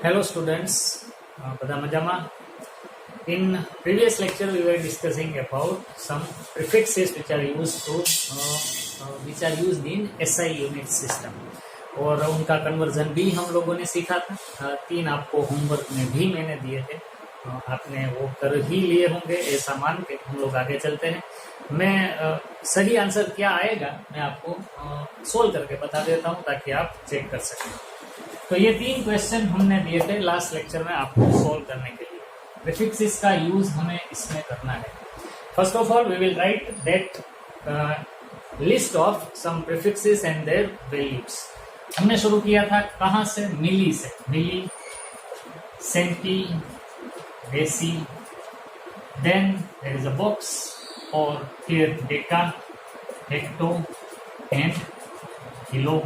Hello students, બધા મજામાં. In previous lecture we were discussing about some prefixes which are used in SI unit system और उनका conversion भी हम लोगों ने सीखा था. 3 आपको होमवर्क में भी मैंने दिए थे, आपने वो कर ही लिए होंगे ऐसा मान के हम लोग आगे चलते हैं. मैं सही आंसर क्या आएगा मैं आपको सोल्व करके बता देता हूँ ताकि आप चेक कर सकें. तो ये 3 क्वेश्चन हमने दिए थे लास्ट लेक्चर में आपको सोल्व करने के लिए. प्रीफिक्सेस का यूज हमें इसमें करना है. First of all we will write that list of some prefixes and their values. हमने शुरू किया था कहाँ से? मिली से. Milli, centi, deci, then there is a box और फिर deca, hecto and kilo.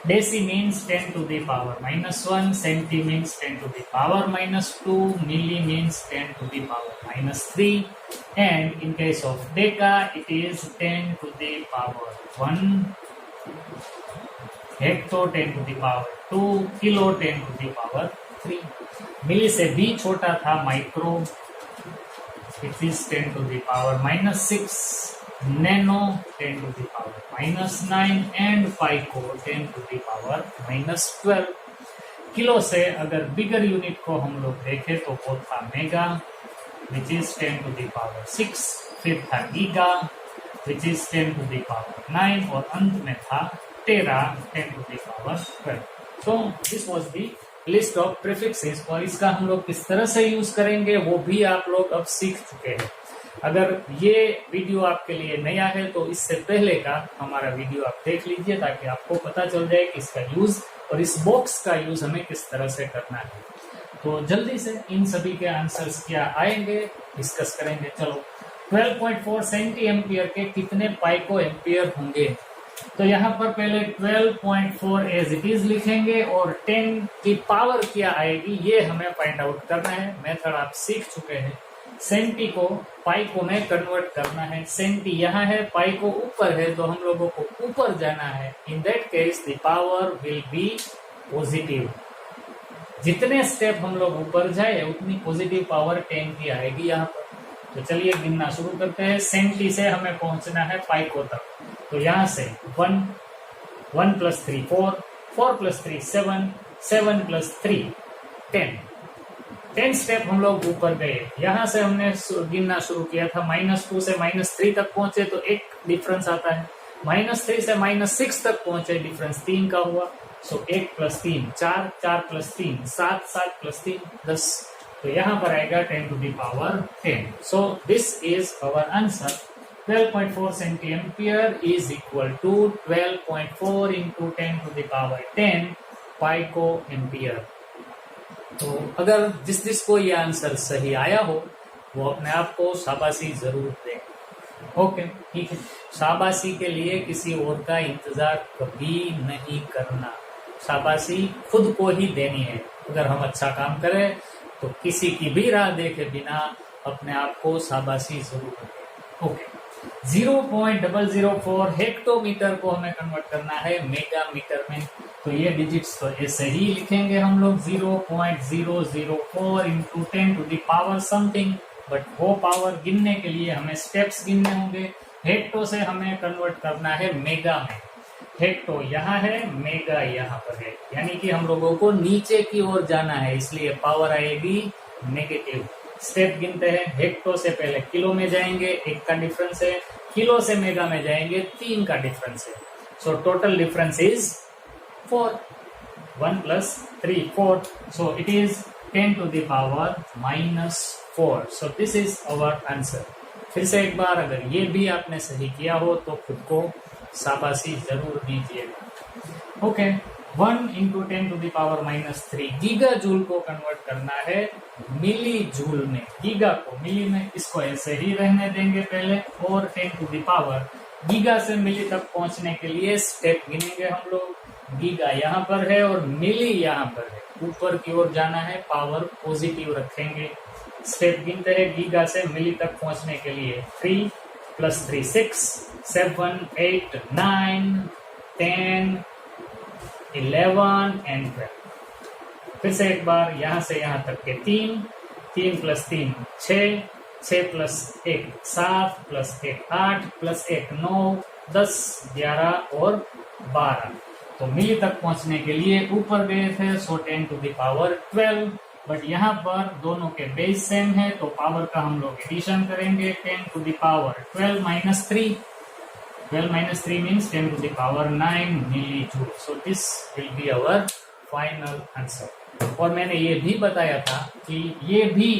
Deci means 10 to the power -1, centi means 10 to the power -2, milli means 10 to the power -3, and in case of deca it is 10 to the power 1, hecto 10 to the power 2, kilo 10 to the power 3. Milli से भी छोटा था micro, it is 10 to the power -6, nano 10 to the power -9 and pico 10 to the power -12. Kilo से अगर bigger unit को हम लोग देखें तो वो था mega which is 10 to the power 6, फिर था giga which is 10 to the power 9 और अंत में था टेरा 10 to the power 12. तो this was the list of prefixes और इसका हम लोग किस तरह से यूज करेंगे वो भी आप लोग अब सीख चुके हैं. अगर ये वीडियो आपके लिए नया है तो इससे पहले का हमारा वीडियो आप देख लीजिए ताकि आपको पता चल जाए कि इसका यूज और इस बॉक्स का यूज हमें किस तरह से करना है. तो जल्दी से इन सभी के आंसर्स क्या आएंगे डिस्कस करेंगे. चलो 12.4 सेंटी एम्पियर के कितने पाइको एम्पियर होंगे? तो यहाँ पर पहले 12.4 एज इट इज लिखेंगे और 10 की पावर क्या आएगी ये हमें फाइंड आउट करना है. मेथड आप सीख चुके हैं. सेंटी को पाइको में कन्वर्ट करना है. सेंटी यहाँ है, पाइको ऊपर है, तो हम लोगों को ऊपर जाना है. In that case the power will be positive. जितने स्टेप हम लोग ऊपर जाए उतनी पॉजिटिव पावर 10 की आएगी यहाँ पर. तो चलिए गिनना शुरू करते हैं. सेंटी से हमें पहुंचना है पाइको तक. तो यहाँ से 1, 1 + 3 4, 4 + 3 7, 7 + 3 10. 10 स्टेप हम लोग ऊपर गए. यहाँ से हमने गिनना शुरू किया था -2 से -3 तक पहुंचे तो एक डिफरेंस आता है. -3 से -6 तक पहुंचे डिफरेंस 3 का हुआ. सो 1 + 3 4, 4 + 3 7, 7 + 3 10. तो यहाँ पर आएगा 10 to the power 10. So this is our answer. 12.4 centi ampere is equal to 12.4 × 10 to the power 10 pico ampere. तो अगर जिसको ये आंसर सही आया हो वो अपने आप को शाबाशी जरूर दे. ओके ठीक है. शाबाशी के लिए किसी और का इंतजार कभी नहीं करना. शाबाशी खुद को ही देनी है. अगर हम अच्छा काम करें तो किसी की भी राह देखे बिना अपने आप को शाबाशी जरूर दें. ओके. 0.004 हेक्टोमीटर को हमें कन्वर्ट करना है मेगा मीटर में. तो ये डिजिट्स तो ऐसे ही लिखेंगे हम लोग 0.004 × 10 to the power something. But वो पावर गिनने के लिए हमें स्टेप्स गिनने होंगे. हेक्टो से हमें कन्वर्ट करना है मेगा में. हेक्टो यहाँ है, मेगा यहाँ पर है, यानी कि हम लोगों को नीचे की ओर जाना है इसलिए पावर आएगी नेगेटिव. स्टेप गिनते हैं. हेक्टो से पहले किलो में जाएंगे, 1 का डिफरेंस है. किलो से मेगा में जाएंगे, 3 का डिफरेंस है. So total difference is 4. 1 + 3 4. So it is 10 to the power -4. So this is our answer. फिर से एक बार अगर ये भी आपने सही किया हो तो खुद को शाबाशी जरूर दीजिएगा. Okay. 1 × 10 to the power -3 giga joule को कन्वर्ट करना है मिली जूल में. गीगा को मिली में, इसको ऐसे ही रहने देंगे पहले और 10 to the power. गीगा से मिली तक पहुंचने के लिए स्टेप गिनेंगे हम लोग. गीगा यहाँ पर है और मिली यहाँ पर है. ऊपर की ओर जाना है, पावर पॉजिटिव रखेंगे. स्टेप गिनते हैं. गीगा से मिली तक पहुंचने के लिए 3 + 3 6, 7 8 9 10 11 and 12. फिर से एक बार यहाँ से यहाँ तक के 3, 3 + 3 6, 6 + 1 7 + 1 8 + 1 9 10 11 और 12। तो मिली तक पहुंचने के लिए ऊपर गए थे, सो 10 to the power 12, बट यहाँ पर दोनों के बेस सेम है तो पावर का हम लोग एडिशन करेंगे। 10 to the power 12 - 3, 12 - 3 means 10 to the power 9 millijoules. So this will be our final answer. और मैंने ये भी बताया था कि ये भी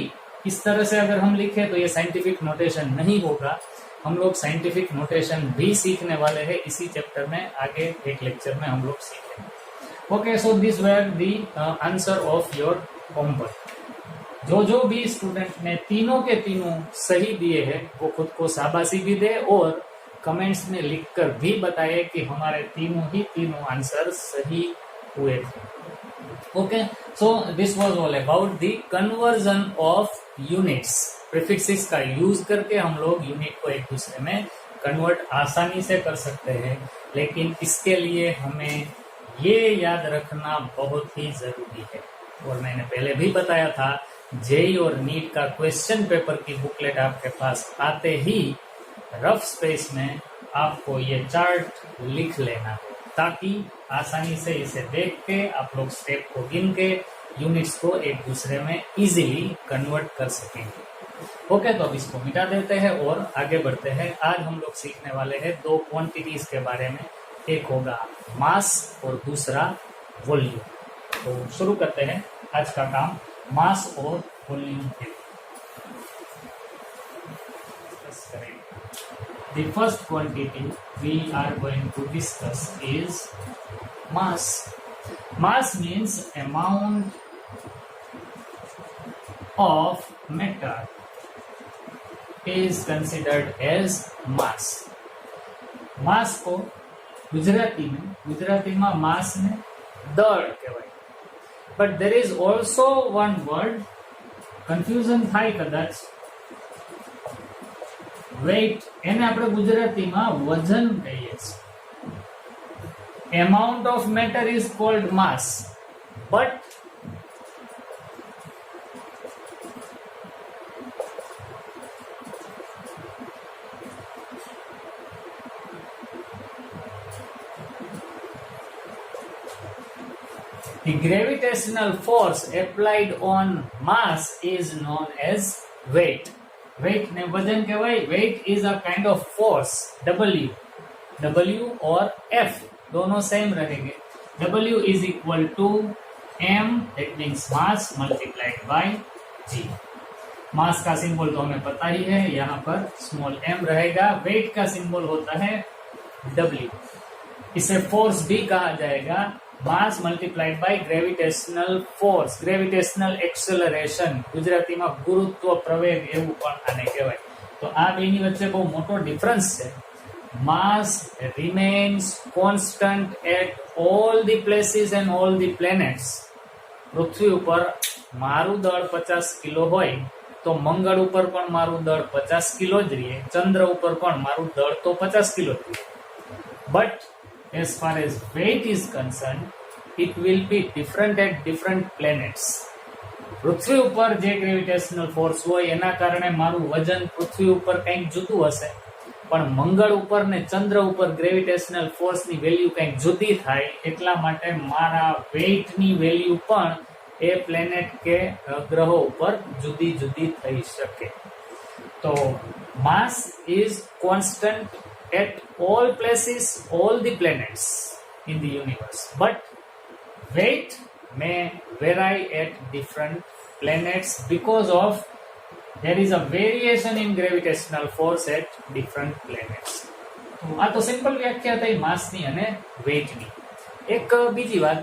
इस तरह से अगर हम लिखें तो ये साइंटिफिक नोटेशन नहीं होगा। हम लोग साइंटिफिक नोटेशन भी सीखने वाले हैं इसी चैप्टर में, आगे एक लेक्चर में हम लोग सीखेंगे। Okay, so this were the answer of your homework. जो भी स्टूडेंट ने तीनों के तीनों सही दिए हैं वो खुद को शाबाशी भी दे और कमेंट्स में लिखकर भी बताए कि हमारे तीनों आंसर सही हुए थे। Okay, so this was all about the conversion of units. Prefixes का यूज करके हम लोग यूनिट को एक दूसरे में कन्वर्ट आसानी से कर सकते हैं, लेकिन इसके लिए हमें ये याद रखना बहुत ही जरूरी है। और मैंने पहले भी बताया था, जेई और नीट का क्वेश्चन पेपर की बुकलेट आपके पास आते ही रफ स्पेस में आपको ये चार्ट लिख लेना है, ताकि आसानी से इसे देख के आप लोग स्टेप को गिन के यूनिट्स को एक दूसरे में इजीली कन्वर्ट कर सकेंगे। ओके, तो अब इसको मिटा देते हैं और आगे बढ़ते हैं। आज हम लोग सीखने वाले हैं दो क्वांटिटीज के बारे में, एक होगा मास और दूसरा वॉल्यूम। तो शुरू करते हैं आज का काम मास और वॉल्यूम के। The first quantity we are going to discuss is mass. Mass means amount of matter is considered as mass. मास को गुजराती में मास ने दળ કહેવાય, but there is also one word confusion થાય કદાચ, weight, એને આપણે ગુજરાતીમાં વજન કહીએ છીએ. Amount of matter is called mass, but the gravitational force applied on mass is known as weight. Weight ने वजन कहेवाय. Weight is a kind of force, W और F दोनों सेम रहेंगे. W is equal to M, that means mass multiplied by G. मास का symbol तो हमें पता ही है, यहाँ पर स्मॉल m रहेगा. वेट का सिंबल होता है W. इसे फोर्स भी कहा जाएगा. Mass multiplied by gravitational force, gravitational acceleration, ગુજરાતીમાં ગુરુત્વ પ્રવેગ એવું પણ આને કહેવાય. તો આ બેની વચ્ચે બહુ મોટો ડિફરન્સ છે. Mass remains constant at all the places and all the planets. પૃથ્વી ઉપર મારું દળ 50 કિલો હોય તો મંગળ ઉપર પણ મારું દળ 50 કિલો જ રહે, ચંદ્ર ઉપર પણ મારું દળ તો 50 કિલો જ રહે. But as far as weight is concerned, it will be different at different planets. પૃથ્વી ઉપર જે ગ્રેવિટેશનલ ફોર્સ હોય એના કારણે મારું વજન પૃથ્વી ઉપર કંઈક જુદું હશે, પણ મંગળ ઉપર ને ચંદ્ર ઉપર ગ્રેવિટેશનલ ફોર્સની વેલ્યુ કંઈક જુદી થાય, એટલા માટે મારા વેઇટની વેલ્યુ પણ એ પ્લેનેટ કે ગ્રહો ઉપર જુદી જુદી થઈ શકે. તો mass is constant at all places, all the planets in the universe, but weight may vary at different planets because of there is a variation in gravitational force at different planets. આ તો simple વ્યાખ્યા થઈ માસની અને વેઇટની. એક બીજી વાત,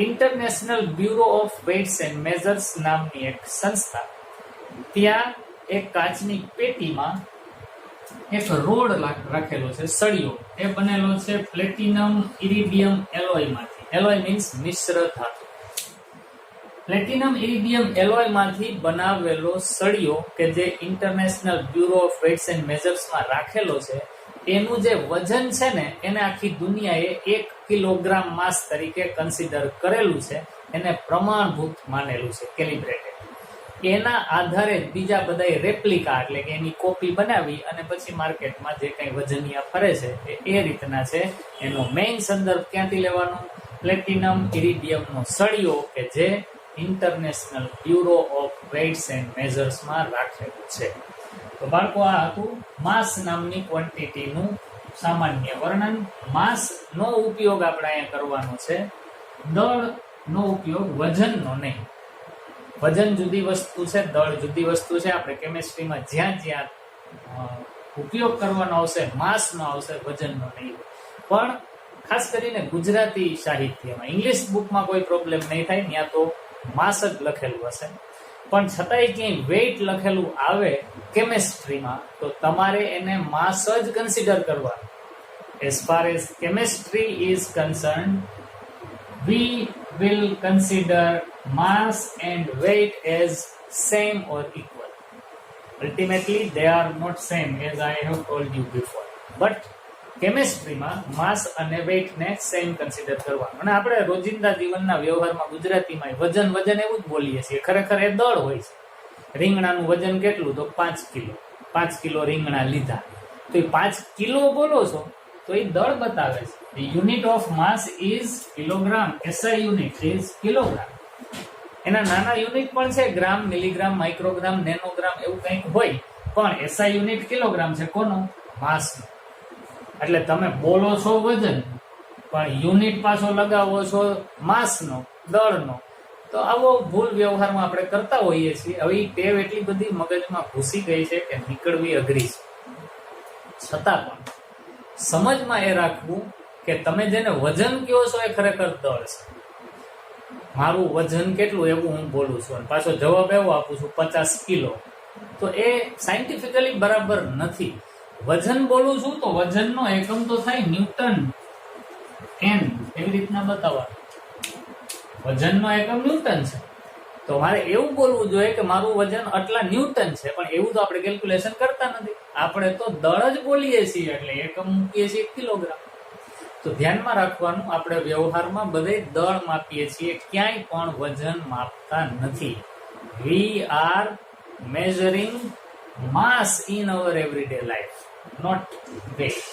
international bureau of weights and measures નામની એક સંસ્થા, ત્યાં એક કાચની પેટીમાં એક રોડ રાખેલો છે, સળિયો. એ બનેલો છે પ્લેટિનમ ઇરિડિયમ એલોય માંથી. એલોય મીન્સ મિશ્ર ધાતુ. પ્લેટિનમ ઇરિડિયમ એલોય માંથી બનાવેલો સળિયો કે જે international bureau of weights and મેઝર્સમાં રાખેલો છે, એનું જે વજન છે ને એને આખી દુનિયાએ 1 કિલોગ્રામ માસ તરીકે કન્સિડર કરેલું છે. એને પ્રમાણભૂત માનેલું છે, કેલિબ્રેટેડ. એના આધારે બીજા બધા રેપ્લિકા એટલે કે એની કોપી બનાવી અને પછી માર્કેટમાં જે કંઈ વજનિયા ફરે છે એ રીતના છે. એનો મેઇન સંદર્ભ ક્યાંથી લેવાનો? પ્લેટિનમ ઇરિડિયમનો સળિયો કે જે international bureau of weights and મેઝર્સમાં રાખેલું છે. તો બાળકો આ હતું માસ નામની ક્વોન્ટિટીનું સામાન્ય વર્ણન. માસનો ઉપયોગ આપણે અહીંયા કરવાનો છે, દળનો ઉપયોગ વજનનો નહીં. વજન જુદી વસ્તુ છે, દળ જુદી વસ્તુ છે. આપણે કેમિસ્ટ્રીમાં જ્યાં જ્યાં ઉપયોગ કરવાનો આવશે માસનો આવશે, વજનનો નહીં. પણ ખાસ કરીને ગુજરાતી સાહિત્યમાં, ઇંગ્લિશ બુકમાં કોઈ પ્રોબ્લેમ નહીં થાય, ત્યાં તો માસ જ લખેલું હશે. પણ છતાંય ક્યાંય વેઇટ લખેલું આવે કેમિસ્ટ્રીમાં તો તમારે એને માસ જ કન્સિડર કરવાનું. As far as chemistry is concern, we will consider mass and weight as same or equal. Ultimately, they are not same as I have told you before. But કેમેસ્ટ્રીમાં માસ અને વેઇટ ને same consider કરવાનું. અને આપણે રોજિંદા જીવનના વ્યવહારમાં ગુજરાતીમાં વજન એવું જ બોલીએ છીએ, ખરેખર એ દળ હોય છે. રીંગણાનું વજન કેટલું? તો 5 કિલો. 5 કિલો રીંગણા લીધા તો એ 5 કિલો બોલો છો તો એ દળ બતાવે છે. The unit of mass is kilogram. SI unit is kilogram. એના નાના યુનિટ પણ છે, ગ્રામ, મિલીગ્રામ, માઇક્રોગ્રામ, નેનોગ્રામ એવું કંઈક હોય, પણ SI યુનિટ કિલોગ્રામ છે. કોનો? માસનો. એટલે તમે બોલો છો વજન પણ યુનિટ પાછો લગાવો છો માસનો, દળનો. તો આવો ભૂલ વ્યવહારમાં આપણે કરતા હોઈએ છીએ. હવે એ ટેવ એટલી બધી મગજમાં ઘૂસી ગઈ છે કે નીકળવી અઘરી છે. છતાં પણ સમજમાં એ રાખવું કે તમે જેને વજન કહો છો એ ખરેખર દળ છે. મારું વજન કેટલું એવું હું બોલું છું અને પાછો જવાબ એવો આપું છું 50 કિલો, તો એ સાયન્ટિફિકલી બરાબર નથી. વજન બોલું છું તો વજનનો એકમ તો થાય ન્યૂટન, એન એવી રીતના બતાવવા. વજનનો એકમ ન્યૂટન છે તો મારે એવું બોલવું જોઈએ કે મારું વજન આટલા ન્યૂટન છે, પણ એવું તો આપણે કેલ્ક્યુલેશન કરતા નથી. આપણે તો દળ જ બોલીએ છીએ એટલે એકમ મૂકીએ છીએ કિલોગ્રામ. તો ધ્યાનમાં રાખવાનું, આપણે વ્યવહારમાં બધે દળ માપીએ છીએ, ક્યાંય પણ વજન માપતા નથી. We are measuring mass in our everyday life, not weight.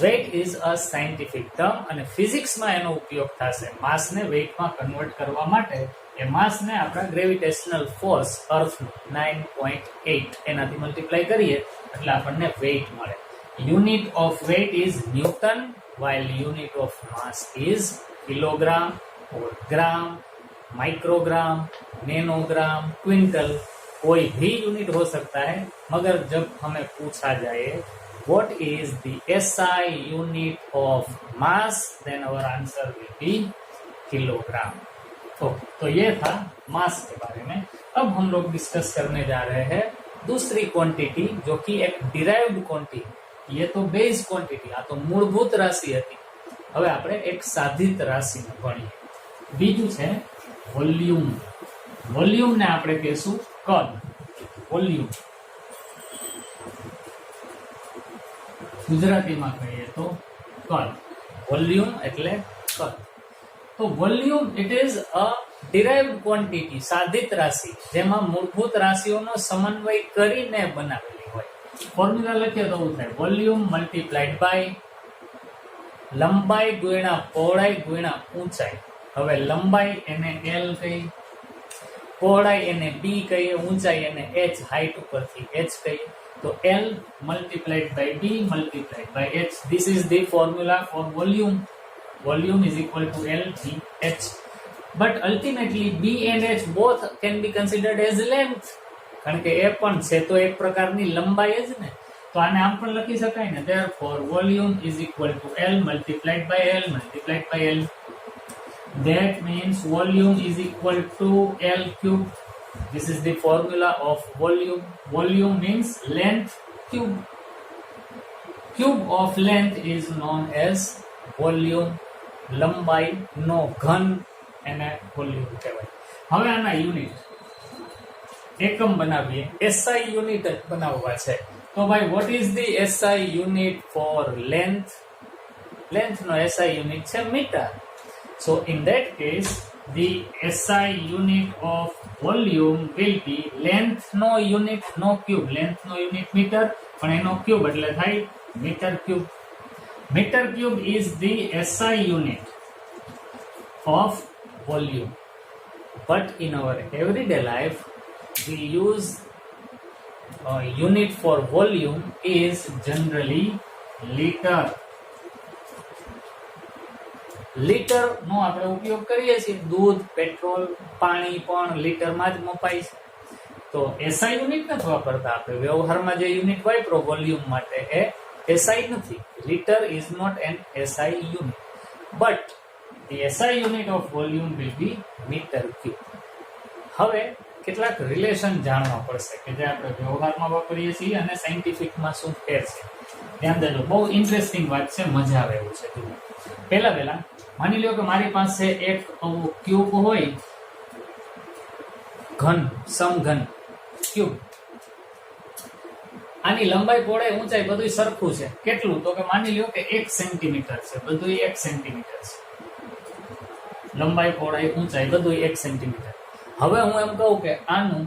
Weight is a scientific term અને ફિઝિક્સમાં એનો ઉપયોગ થશે. માસને વેઇટમાં કન્વર્ટ કરવા માટે એ માસને આપણા ગ્રેવિટેશનલ ફોર્સ અર્થનો 9.8 એનાથી મલ્ટીપ્લાય કરીએ એટલે આપણને વેઇટ મળે. Unit of weight is newton while unit of mass is kilogram or gram, microgram, nanogram, quintal. कोई भी यूनिट हो सकता है, मगर जब हमें पूछा जाए what is the SI unit of mass, then our answer will be kilogram. तो ये था मास के बारे में. अब हम लोग डिस्कस करने जा रहे हैं दूसरी क्वांटिटी जो कि एक डिराइव्ड क्वांटिटी. ये तो बेस क्वांटिटी, आ तो मूलभूत राशि હતી. હવે આપણે એક સાધિત રાશિને ભણીએ. બીજું છે વોલ્યુમ. વોલ્યુમ ને આપણે કહેશું કદ. વોલ્યુમ ગુજરાતીમાં કહીએ તો કદ. વોલ્યુમ એટલે કદ. તો volume it is a derived quantity, સાધિત રાશિ, જેમાં મૂળભૂત રાશિઓનો સમન્વય કરીને બનાવેલી હોય. ફોર્મ્યુલા લખીએ તો એવું થાય, વોલ્યુમ મલ્ટીપ્લાઇડ બાય લંબાઈ ગુણ્યા પહોળાઈ ગુણ્યા ઊંચાઈ. હવે લંબાઈ એને L કહી, પહોળાઈ એને B કહીએ, ઊંચાઈ એને H, હાઈટ ઉપરથી H કહીએ. તો L multiplied by B multiplied by H. This is the formula for volume. Volume is equal to L G H. But ultimately B and H both can be considered as length. કારણ કે એ પણ છે તો એક પ્રકારની લંબાઈ જ ને, તો આને આમ પણ લખી શકાય ને. Therefore volume is equal to L multiplied by L multiplied by L. That means volume is equal to L cube. This is the formula of volume. Volume means length cube. Cube of length is known as volume. લંબાઈ નો ઘન એને volume કહેવાય. હવે આના unit એકમ બનાવીએ. SI unit જ બનાવવા છે. તો ભાઈ what is the SI unit for length? Length no SI unit છે metre. So in that case the SI unit of volume will be length નો unit નો cube, length નો unit meter પણ એનો cube એટલે થાય meter cube. Meter cube is the SI unit of volume, but in our everyday life we use unit for volume is generally liter. Litre નો આપણે ઉપયોગ કરીએ છીએ, દૂધ, પેટ્રોલ, પાણી પણ લીટરમાં જ મપાય છે. તો એસઆઈ યુનિટ નથી વાપરતા આપણે વ્યવહારમાં. જે યુનિટ વાપરો વોલ્યુમ માટે એ એસઆઈ નથી. Litre is not an SI unit, but the SI unit of volume will be metre cube. હવે કેટલાક રિલેશન જાણવા પડશે કે જે આપણે વ્યવહારમાં વાપરીએ છીએ અને સાયન્ટિફિકમાં શું ફેર છે. ધ્યાન દેજો, બહુ ઇન્ટરેસ્ટિંગ વાત છે, મજા આવે એવું છે. પહેલા માની લો કે મારી પાસે એક ક્યુબ હોય, ઘન, સમઘન ક્યુબ. આની લંબાઈ, પહોળાઈ, ઊંચાઈ બધું સરખું છે. કેટલું? તો કે માની લો કે 1 સેન્ટીમીટર છે, બધું 1 સેન્ટીમીટર છે. લંબાઈ, પહોળાઈ, ઊંચાઈ બધું 1 સેન્ટીમીટર. હવે હું એમ કહું કે આનું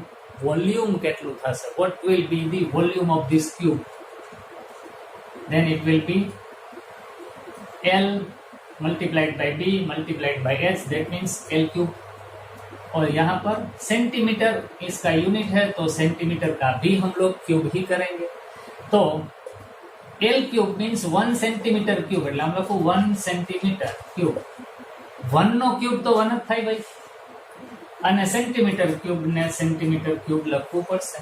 વોલ્યુમ કેટલું થશે? What will be the volume of this cube? then it will be L multiplied by B multiplied by H, that means L cube. और यहाँ पर सेंटीमीटर इसका यूनिट है, तो सेंटीमीटर का भी हम लोग क्यूब ही करेंगे. तो L cube means 1 centimetre cube, એટલે हम लोग को 1 सेंटीमीटर क्यूब. 1 નો ક્યુબ તો 1 જ થાય ભાઈ, અને સેન્ટીમીટર ક્યુબ ને સેન્ટીમીટર ક્યુબ લખવું પડશે.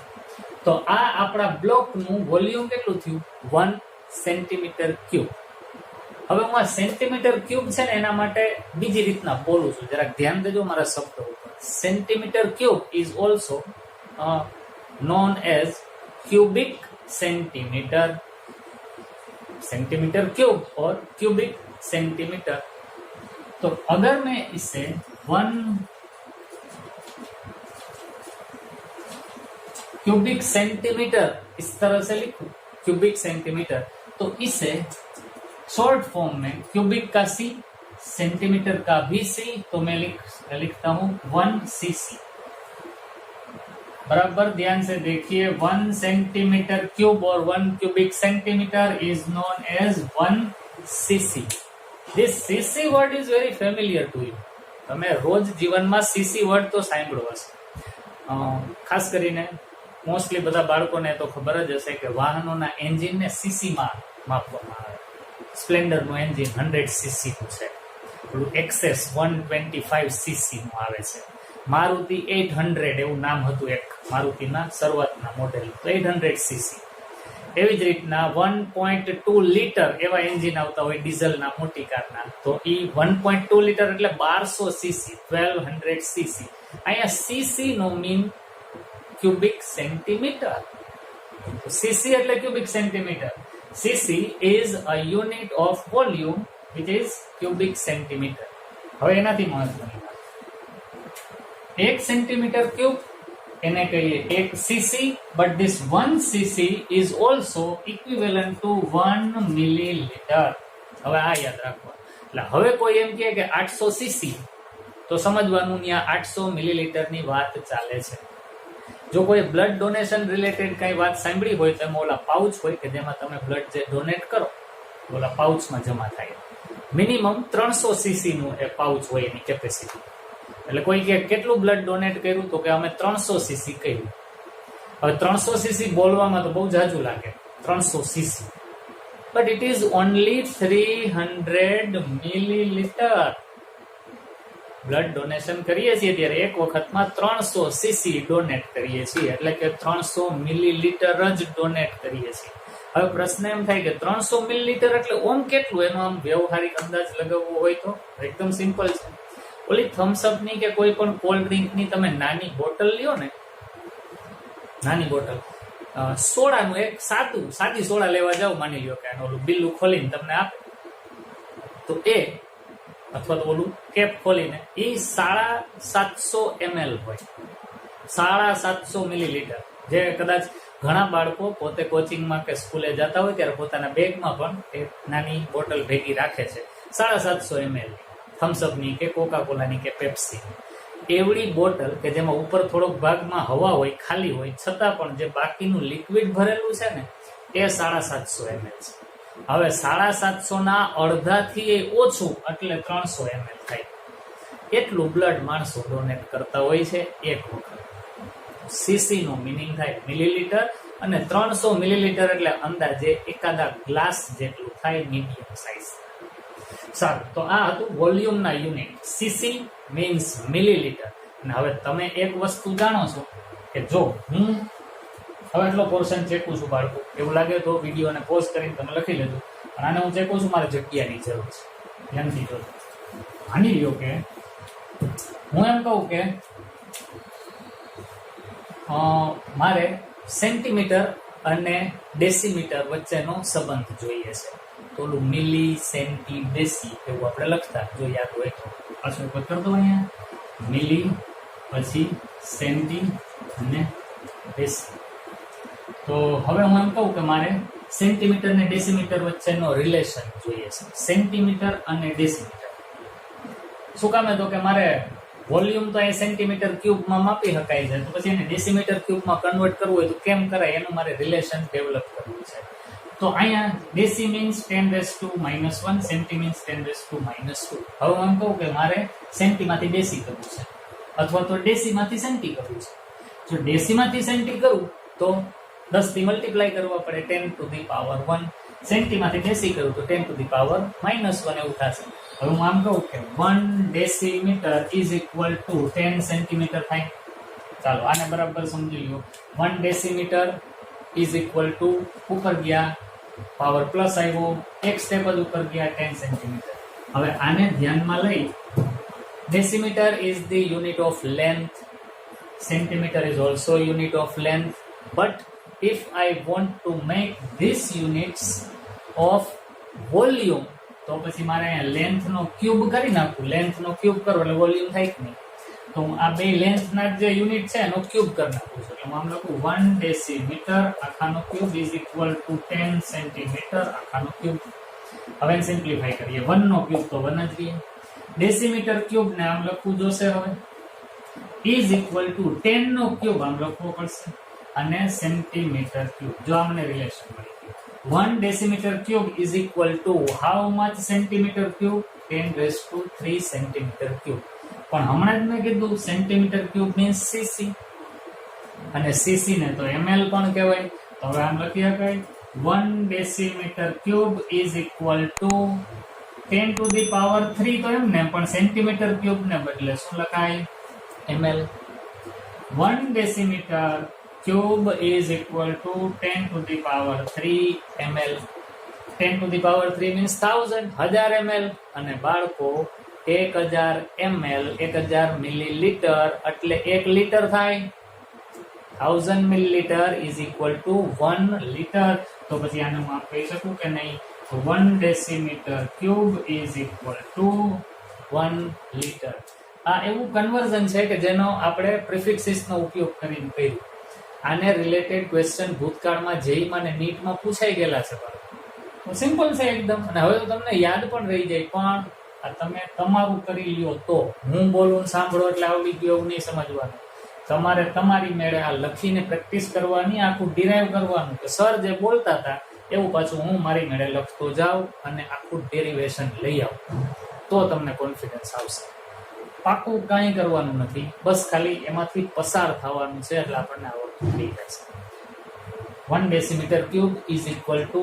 તો આ આપણા બ્લોકનું વોલ્યુમ કેટલું થયું? 1 સેન્ટીમીટર ક્યુબ. હવે હું આ સેન્ટીમીટર ક્યુબ છે ને એના માટે બીજી રીતના બોલું છું, જરાક ધ્યાન દેજો મારા શબ્દો ઉપર. Centimetre cube is also known as cubic centimeter. Centimetre cube और क्यूबिक सेंटीमीटर. तो अगर मैं इसे 1 क्यूबिक सेंटीमीटर इस तरह से लिखूं, क्यूबिक सेंटीमीटर, तो इसे शॉर्ट फॉर्म में क्यूबिक का C, सेंटीमीटर का भी C, तो मैं लिखता हूं 1 cc. बराबर ध्यान से देखिए, 1 सेंटीमीटर क्यूब और 1 cubic centimetre is known as 1 cc. This cc word is very familiar to you. તમે રોજ જીવનમાં cc વર્ડ તો સાંભળ્યો હશે. ખાસ કરીને મોસ્ટલી બધા બાળકોને તો ખબર જ હશે કે વાહનોના એન્જિનને સીસીમાં માપવામાં આવે. સ્પ્લેન્ડરનું એન્જિન 100 સીસીનું છે, પેલું એક્સેસ 125 સીસીનું આવે છે. મારુતિ 800 એવું નામ હતું એક મારુતિના શરૂઆતના મોડેલ, તો 800 સીસી. એવી જ રીતના 1.2 લીટર એવા એન્જિન આવતા હોય ડીઝલના, મોટી કારના, તો એ 1.2 લીટર એટલે 1200 સીસી, 1200 સીસી. અહીંયા સીસી નો મીન ક્યુબિક સેન્ટીમીટર. સીસી એટલે cubic centimetre. CC is a unit of volume which is cubic centimetre. હવે એનાથી મહત્વની વાત, 1 સેન્ટીમીટર ક્યુબ એને કહીએ 1 CC, but this 1 CC is also equivalent two 1 millilitre. હવે આ યાદ રાખવા. એટલે હવે કોઈ એમ કહે કે 800 સીસી, તો સમજવાનું ત્યાં 800 મિલીલીટરની વાત ચાલે છે. જો કોઈ બ્લડ ડોનેશન રિલેટેડ કઈ વાત સાંભળી હોય તો એમાં ઓલા પાઉચ હોય કે જેમાં તમે બ્લડ જે ડોનેટ કરો, ઓલા પાઉચમાં જમા થાય. મિનિમમ 300 સીસી નું એ પાઉચ હોય એની કેપેસિટી. એટલે કોઈ કે કેટલું બ્લડ ડોનેટ કર્યું, તો કે અમે 300 સીસી કર્યું. હવે 300 સીસી બોલવામાં તો બહુ જાજુ લાગે, 300 CC, but it is only 300 millilitre. Blood donation કરીએ છીએ ત્યારે એક વખતમાં 300 સીસી ડોનેટ કરીએ છીએ, એટલે કે 300 મિલીલીટર જ ડોનેટ કરીએ છીએ. હવે પ્રશ્ન એમ થાય કે 300 મિલીલીટર એટલે ઓમ કેટલું? એનો આમ વ્યવહારિક અંદાજ લગાવવો હોય તો એકદમ સિમ્પલ છે. ઓલી થમ્સઅપ ની કે કોઈ પણ કોલ્ડ ડ્રિંક ની તમે નાની બોટલ લ્યો ને, નાની બોટલ સોડાનું, એક સાદી સોડા લેવા જાવ, માની લ્યો કે ઓલું બિલ્લું ખોલીને તમને આપે, તો એ અથવા તો ઓલું કેપ ખોલીને એ 750 ml હોય, 750 મિલીલીટર. જે કદાચ ઘણા બાળકો પોતે કોચિંગમાં કે સ્કૂલે જતા હોય ત્યારે પોતાના બેગમાં પણ એક નાની બોટલ ભેગી રાખે છે, 750 ml. થમ્સઅપની કે કોકા કોલાની કે પેપ્સી, એવડી બોટલ કે જેમાં ઉપર થોડોક ભાગમાં હવા હોય, ખાલી હોય, છતાં પણ જે બાકીનું લિક્વિડ ભરેલું છે ને એ 750 ml છે. હવે 750 ના અડધાથી ઓછું એટલે 300 ml થાય. એટલું બ્લડ માણસો ડોનેટ કરતા હોય છે એક વખત. સીસી નું મિનિંગ થાય મિલીલીટર, અને 300 મિલીલીટર એટલે અંદાજે એકાદા ગ્લાસ જેટલું થાય, મીડિયમ સાઇઝ. સારું, તો આ હતું વોલ્યુમના યુનિટ. CC means millilitre. અને હવે તમે એક વસ્તુ જાણો છો કે જો હું હવે એટલો પોર્શન ચેકું છું બાળકો, એવું લાગે તો વિડીયોને પોઝ કરીને તમે લખી લેજો. પણ આને હું ચેકું છું, મારે જગ્યાની જરૂર છે. ધ્યાનથી જોજો. માની લ્યો કે હું એમ કહું કે મારે સેન્ટીમીટર અને ડેસીમીટર વચ્ચેનો સંબંધ જોઈએ છે. તો ઓલું મિલી, સેન્ટી, ડેસી એવું આપણે લખતા, જો યાદ હોય તો. પાછું ઉપર કરી દો અહીંયા, મિલી, પછી સેન્ટી અને ડેસી. તો હવે હું એમ કહું કે મારે સેન્ટીમીટર અને ડેસીમીટર વચ્ચેનો રિલેશન જોઈએ છે. સેન્ટીમીટર અને ડેસીમીટર શું કામે? તો કે મારે વોલ્યુમ તો એ સેન્ટીમીટર ક્યુબમાં માપી શકાય છે, તો પછી એને ડેસીમીટર ક્યુબમાં કન્વર્ટ કરવું હોય તો કેમ કરાય, એનું મારે રિલેશન ડેવલપ કરવું છે. તો અહીંયા ડેસી મીન્સ 10⁻⁻1, સેન્ટી મીન્સ 10⁻². હવે હું એમ કહું કે મારે સેન્ટીમાંથી ડેસી કરવું છે, અથવા તો ડેસીમાંથી સેન્ટી કરવું છે. જો ડેસીમાંથી સેન્ટી કરું તો 10 થી મલ્ટીપ્લાય કરવા પડે, 10⁻1. સેન્ટીમાંથી ડેસી કરું તો 10⁻⁻1 એવું થશે. હવે હું આમ કહું કે 1 decimetre is equal to 10 centimetre થાય. ચાલો આને બરાબર સમજી લો. 1 ડેસીમીટર ઇઝ ઇક્વલ ટુ, ઉપર ગયા પાવર પ્લસ આવ્યો, એક સ્ટેપ જ ઉપર ગયા 10 સેન્ટીમીટર. હવે આને ધ્યાનમાં લઈ, decimetre is the unit of length, centimeter is also unit of length, but if I want to make these units of volume, તો પછી મારે અહીંયા લેન્થ નો ક્યુબ કરી નાખું. લેન્થ નો ક્યુબ કરો એટલે વોલ્યુમ થાય કે નહીં? તો હું આ બે લેન્થ ના જે યુનિટ છે એનો ક્યુબ કરી નાખું છું. એટલે હું આમ લખું 1 ડેસીમીટર આખાનો cube is equal to 10 centimetre આખાનો ક્યુબ. હવે સિમ્પ્લિફાય કરીએ. 1 નો ક્યુબ તો 1 જ રહે. ડેસીમીટર ક્યુબ ને આમ લખવું જોશે. હવે ઇઝ ઇક્વલ ટુ 10 નો ક્યુબ આમ લખવો પડશે, અને સેન્ટીમીટર ક્યુબ. જો આમને રિલેશન મળી ગયું. 1 decimetre cube is equal two how much centimetre cube? 10⁻³ centimetre cube. પણ હમણાં જ મેં કીધું સેન્ટીમીટર ક્યુબ મીન્સ સીસી, અને સીસી ને તો ml પણ કહેવાય. તો હવે આમ લખી શકાય 1 decimetre cube is equal two 10⁻³ તો એમ ને, પણ સેન્ટીમીટર ક્યુબ ને બદલે શું લખાય? ml. 1 decimeter cube is equal to 10⁻³ ml. 10⁻³ means 1000 ml, અને બાળકો 1000 ml 1000 મિલીલીટર એટલે 1 લીટર થાય. 1000 millilitre is equal to 1 litre. તો પછી આને હું આમ કહી શકું કે નહીં? 1 decimeter cube is equal to 1 litre. આ એવું કન્વર્ઝન છે કે જેનો આપણે પ્રિફિક્સિસનો ઉપયોગ કરીને કર્યું. આને રિલેટેડ ક્વેશ્ચન ભૂતકાળમાં જેઈમાં અને નીટમાં પૂછાઈ ગયેલા છે. સિમ્પલ છે એકદમ, અને હવે તો તમને યાદ પણ રહી જાય. પણ આ તમે તમારું કરી લ્યો તો, હું બોલું સાંભળો એટલે આવડી ગયું એવું નહીં સમજવાનું. તમારે તમારી મેળે આ લખીને પ્રેક્ટિસ કરવાની, આખું ડિરાઈવ કરવાનું કે સર જે બોલતા હતા એવું પાછું હું મારી મેળે લખતો જાઉં અને આખું ડેરિવેશન લઈ આવું, તો તમને કોન્ફિડન્સ આવશે. પાકું કાંઈ કરવાનું નથી, બસ ખાલી એમાંથી પસાર થવાનું છે એટલે આપણને આવડતું થઈ જશે. 1 decimetre cube is equal two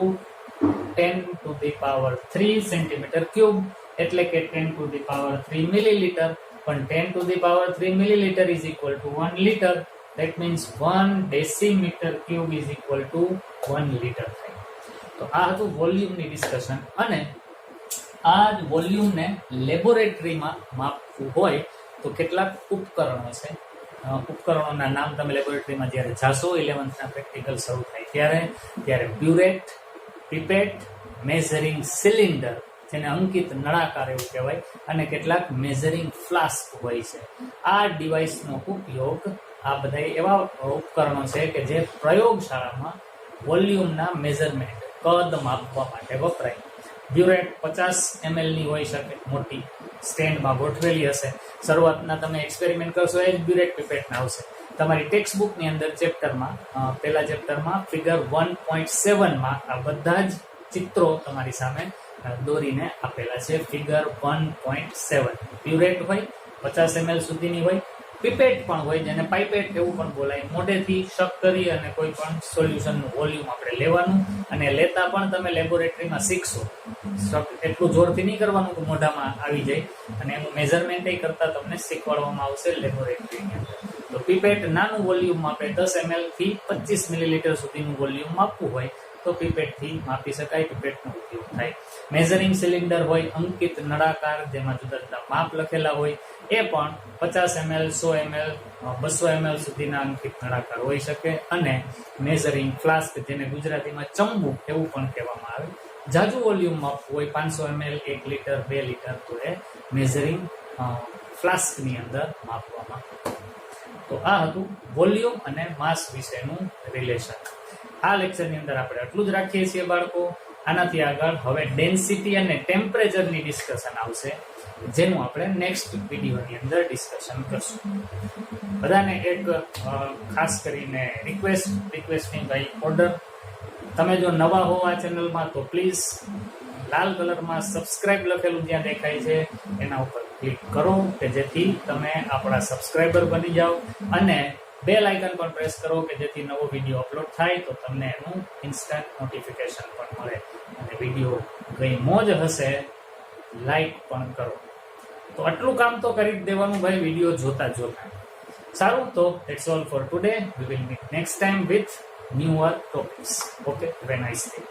10⁻³ centimetre cube, એટલે કે 10⁻³ મિલીલીટર. પણ 10⁻³ millilitre is equal two 1 litre. That means 1 decimetre cube is equal two 1 litre થાય. તો આ હતું વોલ્યુમની ડિસ્કશન. અને આ જ વોલ્યુમને લેબોરેટરીમાં માપવું હોય તો કેટલાક ઉપકરણો છે. ઉપકરણોના નામ તમે લેબોરેટરીમાં જ્યારે જાશો 11th પ્રેક્ટિકલ શરૂ થાય ત્યારે બ્યુરેટ, પિપેટ, મેઝરિંગ સિલિન્ડર, જેને અંકિત નળાકાર એવું કહેવાય, અને કેટલાક મેઝરિંગ ફ્લાસ્ક હોય છે. આ ડિવાઇસનો ઉપયોગ, આ બધા એવા ઉપકરણો છે કે જે પ્રયોગશાળામાં વોલ્યુમના મેઝરમેન્ટ, કદ માપવા માટે વપરાય. બ્યુરેટ 50 ml ની હોઈ શકે, મોટી સ્ટેન્ડમાં ગોઠવેલી હશે. શરૂઆતના તમે એક્સપેરિમેન્ટ કરશો એ જ બ્યુરેટ પિપેટના આવશે. તમારી ટેક્સ્ટ બુકની અંદર ચેપ્ટરમાં પહેલા ચેપ્ટરમાં ફિગર 1.7માં આ બધા જ ચિત્રો તમારી સામે દોરીને આપેલા છે. ફિગર 1.7 બ્યુરેટ હોય, 50 ml સુધીની હોય, પિપેટ પણ હોય જેને પાઇપેટ એવું પણ બોલાય. મોઢેથી શક કરી અને કોઈ પણ સોલ્યુશનનું વોલ્યુમ આપણે લેવાનું, અને લેતા પણ તમે લેબોરેટરીમાં શીખશો. એટલું જોરથી નહીં કરવાનું કે મોઢામાં આવી જાય, અને એનું મેઝરમેન્ટ કરતા તમને શીખવાડવામાં આવશે લેબોરેટરીની અંદર. તો પિપેટ નાનું વોલ્યુમ માપે, 10 ml થી 25 મિલીલીટર સુધીનું વોલ્યુમ માપવું હોય તો પિપેટથી માપી શકાય, પિપેટનો ઉપયોગ થાય. મેઝરિંગ સિલિન્ડર હોય, અંકિત નળાકાર, જેમાં જુદા જુદા માપ લખેલા હોય, એ પણ 50 ml, 100 ml, 200 ml સુધીના અંકિત નળાકાર હોઈ શકે. અને મેઝરિંગ ફ્લાસ્ક, જેને ગુજરાતીમાં ચંબુ એવું પણ કહેવામાં આવે, જાજુ વોલ્યુમ માપવું હોય, 500 ml, 1 લીટર, 2 લીટર, તો એ મેઝરિંગ ફ્લાસ્કની અંદર માપવામાં. તો આ હતું વોલ્યુમ અને માસ વિશેનું રિલેશન. આ લેક્ચરની અંદર આપણે આટલું જ રાખીએ છીએ બાળકો. આનાથી આગળ હવે ડેન્સિટી અને ટેમ્પરેચરની ડિસ્કશન આવશે, જેનું આપણે નેક્સ્ટ વિડીયોની અંદર ડિસ્કશન કરશું. બધાને એક ખાસ કરીને રિક્વેસ્ટની ભાઈ ઓર્ડર, તમે જો નવા હો આ ચેનલમાં તો પ્લીઝ લાલ કલરમાં સબસ્ક્રાઇબ લખેલું જ્યાં દેખાય છે એના ઉપર ક્લિક કરો, કે જેથી તમે આપણા સબસ્ક્રાઇબર બની જાઓ, અને બેલ આઇકન પણ પ્રેસ કરો કે જેથી નવો વિડીયો અપલોડ થાય તો તમને એનું ઇન્સ્ટન્ટ નોટિફિકેશન પણ મળે. અને વિડીયો કઈ મોજ હશે લાઈક પણ કરો. તો આટલું કામ તો કરી જ દેવાનું ભાઈ, વિડીયો જોતા. સારું, તો it's all for today. We will meet next time with newer topics. Okay, have a nice day.